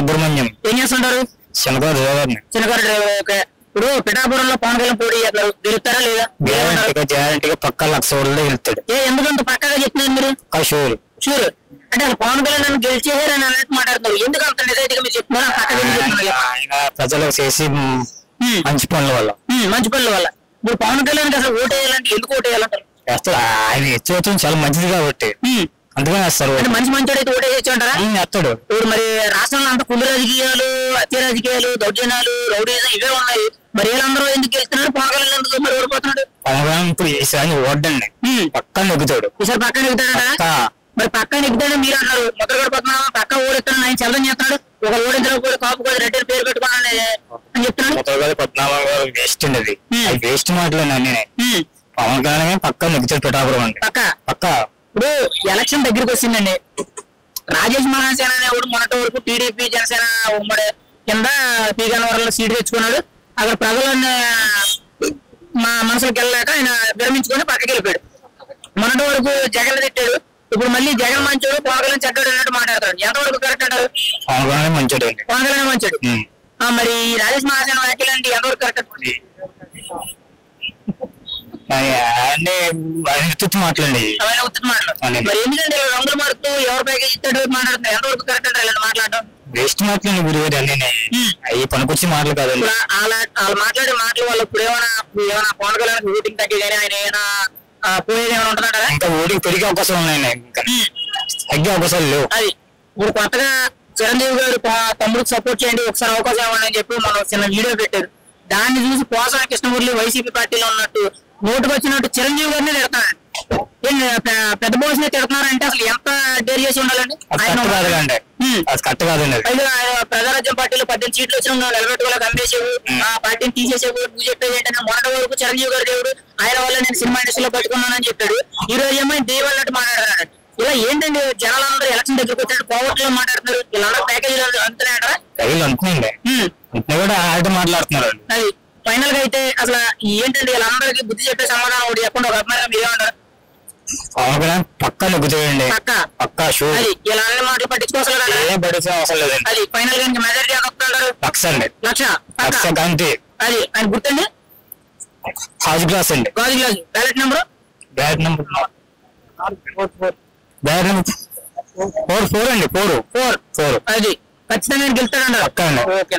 సుబ్రహ్మణ్యం. ఏం చేస్తుంటారు? శనగర driver. Okay. ఇప్పుడు పిఠాపురంలో పవన్ కళ్యాణ్ పోటీ చేస్తారు, గెలుస్తారా లేదా? గ్యారంటీగా పక్కా 1,00,000 గెలుస్తాడు. ఎందుకంత పక్కగా చెప్తున్నారు మీరు? షూర్ షూర్ అంటే అసలు పవన్ కళ్యాణ్ నన్ను గెలిచేసారు అని అన్నట్టు మాట్లాడుతున్నారు. ఎందుకు అంత నిజాయితీగా మీరు చెప్తున్నారు? ఆయన ప్రజలకు చేసి మంచి పనుల వల్ల. మంచి పనుల వల్ల. ఇప్పుడు పవన్ కళ్యాణ్ అసలు ఓటు వేయాలంటే ఎందుకు ఓటు వేయాలంటారు? ఆయన హెచ్చరికం చాలా మంచిది కాబట్టి అందుకని వేస్తారు. అంటే మంచి అయితే ఓటు వేయచ్చు అంటారా? వేస్తాడు. ఇప్పుడు మరి రాష్ట్రంలో అంత కుళ్ళు రాజకీయాలు, హత్య రాజకీయాలు, దౌర్జన్యాలు, రౌడీజం ఇవే ఉన్నాయి. మరి వీళ్ళందరూ ఎందుకు గెలుస్తున్నారు? పవన్ కళ్యాణ్ ఎందుకు మరి ఓడిపోతున్నాడు? పవన్ కళ్యాణ్ ఇప్పుడు ఈసారి ఓడండి పక్కన నెగ్గుతాడు. ఈసారి పక్కన నెగ్గుతాడా? మరి పక్కన నెగ్గుతాడని మీరు అంటారు. ముద్రగడ పద్మనాభం పక్క ఓడిస్తున్నాడు, ఆయన చల్లం చేస్తున్నాడు. ఒక ఓడించిన కూడా కాపు కూడా రెడ్డి పేరు పెట్టుకున్నాను అని చెప్తున్నాడు. ముద్రగడ పద్మనాభం గారు వేస్ట్ అండి. అది వేస్ట్ మాటలు నేనే. పవన్ కళ్యాణ్ పక్క నెగ్గుతాడు పిఠాపురం అండి. పక్క ఇప్పుడు ఎలక్షన్ దగ్గరికి వచ్చిందండి. రాజేష్ మహాసేన అనేవాడు మొన్నటి వరకు టీడీపీ జనసేన ఉమ్మడి కింద పీగన్నవరంలో సీటు తెచ్చుకున్నాడు. అక్కడ ప్రజలన్నీ మా మనసులకు వెళ్ళలేక ఆయన విరమించుకొని పక్కకి వెళ్ళిపోయాడు. మొన్నటి వరకు జగన్ తిట్టాడు, ఇప్పుడు మళ్ళీ జగన్ మంచోడు, పవన్ కళ్యాణ్ చెడ్డాడు అన్నట్టు మాట్లాడతాడు. ఎంతవరకు కరెక్ట్ అంటారు? పవన్ కళ్యాణ్ మంచోడు. పవన్ కళ్యాణ్ మంచోడు. మరి రాజేష్ మహాసేన వ్యాఖ్యలు అంటే ఎంతవరకు కరెక్ట్? ఉత్తుత్తి మాట్లాడండి. మరి ఎందుకంటే రంగులు మారుతూ ఎవరు ప్యాకేజ్ ఇస్తాడు మాట్లాడుతున్నారు, ఎంతవరకు కరెక్ట్ అంటారు ఇలా మాట్లాడడం? వేస్ట్ మాట్లాడండి గురుగారు. అన్నీ అవి పనికొచ్చి మాటలు కాదండి. వాళ్ళు మాట్లాడే మాటల వల్ల ఇప్పుడు ఏమైనా పవన్ కళ్యాణ్ ఓటింగ్ తగ్గేది ఆయన ఏమైనా పోయేది ఏమైనా ఉంటుందంటారా? ఇంకా ఓటింగ్ పెరిగే అవకాశం ఉన్నాయి, ఇంకా తగ్గే అవకాశాలు లేవు. అది ఇప్పుడు కొత్తగా చిరంజీవి గారు తమ్ముడికి సపోర్ట్ చేయండి, ఒకసారి అవకాశం ఇవ్వండి అని చెప్పి మనం చిన్న వీడియో పెట్టారు. దాన్ని చూసి పోసాని కృష్ణమురళి వైసీపీ పార్టీలో ఉన్నట్టు నోటుకు వచ్చినట్టు చిరంజీవి గారిని తిడతాడు. పెద్ద బోస్ని తిడుతున్నారంటే అసలు ఎంత డేర్ చేసి ఉండాలండి? ఆయన ప్రజారాజ్యం పార్టీలో 18 సీట్లు వచ్చిన నిలబెట్టుకోలేక అమ్మేసేవు, ఆ పార్టీని తీసేసేవు, నువ్వు చెప్పేది ఏంటంటే మొదటి వరకు చిరంజీవి గారు దేవుడు, ఆయన వల్ల నేను సినిమా ఇండస్ట్రీలో పట్టుకున్నానని చెప్పాడు. ఈ రోజు ఏమో దేవన్నట్టు మాట్లాడుతున్నాడు. ఇలా ఏంటండి జనాలందరూ ఎలక్షన్ దగ్గరకు వచ్చాడు కోవట్లో మాట్లాడుతున్నారు. వీళ్ళందరూ ప్యాకేజీలు అంటున్నాయట మాట్లాడుతున్నారు. అది ఫైనల్ గా అయితే అసలు ఏంటంటే వీళ్ళందరికీ బుద్ధి చెప్పే సమాధానం ఒకటి చెప్పండి. ఒక అభిమానం మీరేమంటారు? పక్కా నెగ్గుతాయండి. పక్కా షూర్. అది ఇలా అన్ని మాటలు పట్టించుకోవసం లేదండి. అది ఫైనల్ గా మెజారిటీ ఎంత వస్తుంటారు? 1,00,000. అంతే. అది ఆయన గుర్తండి. హాజ్ గ్లాస్ అండి. గాజు గ్లాస్. బ్యాలెట్ నెంబర్ 4 అండి. 4 అది ఖచ్చితంగా గెలుస్తాడండి. పక్కా అండి. ఓకే.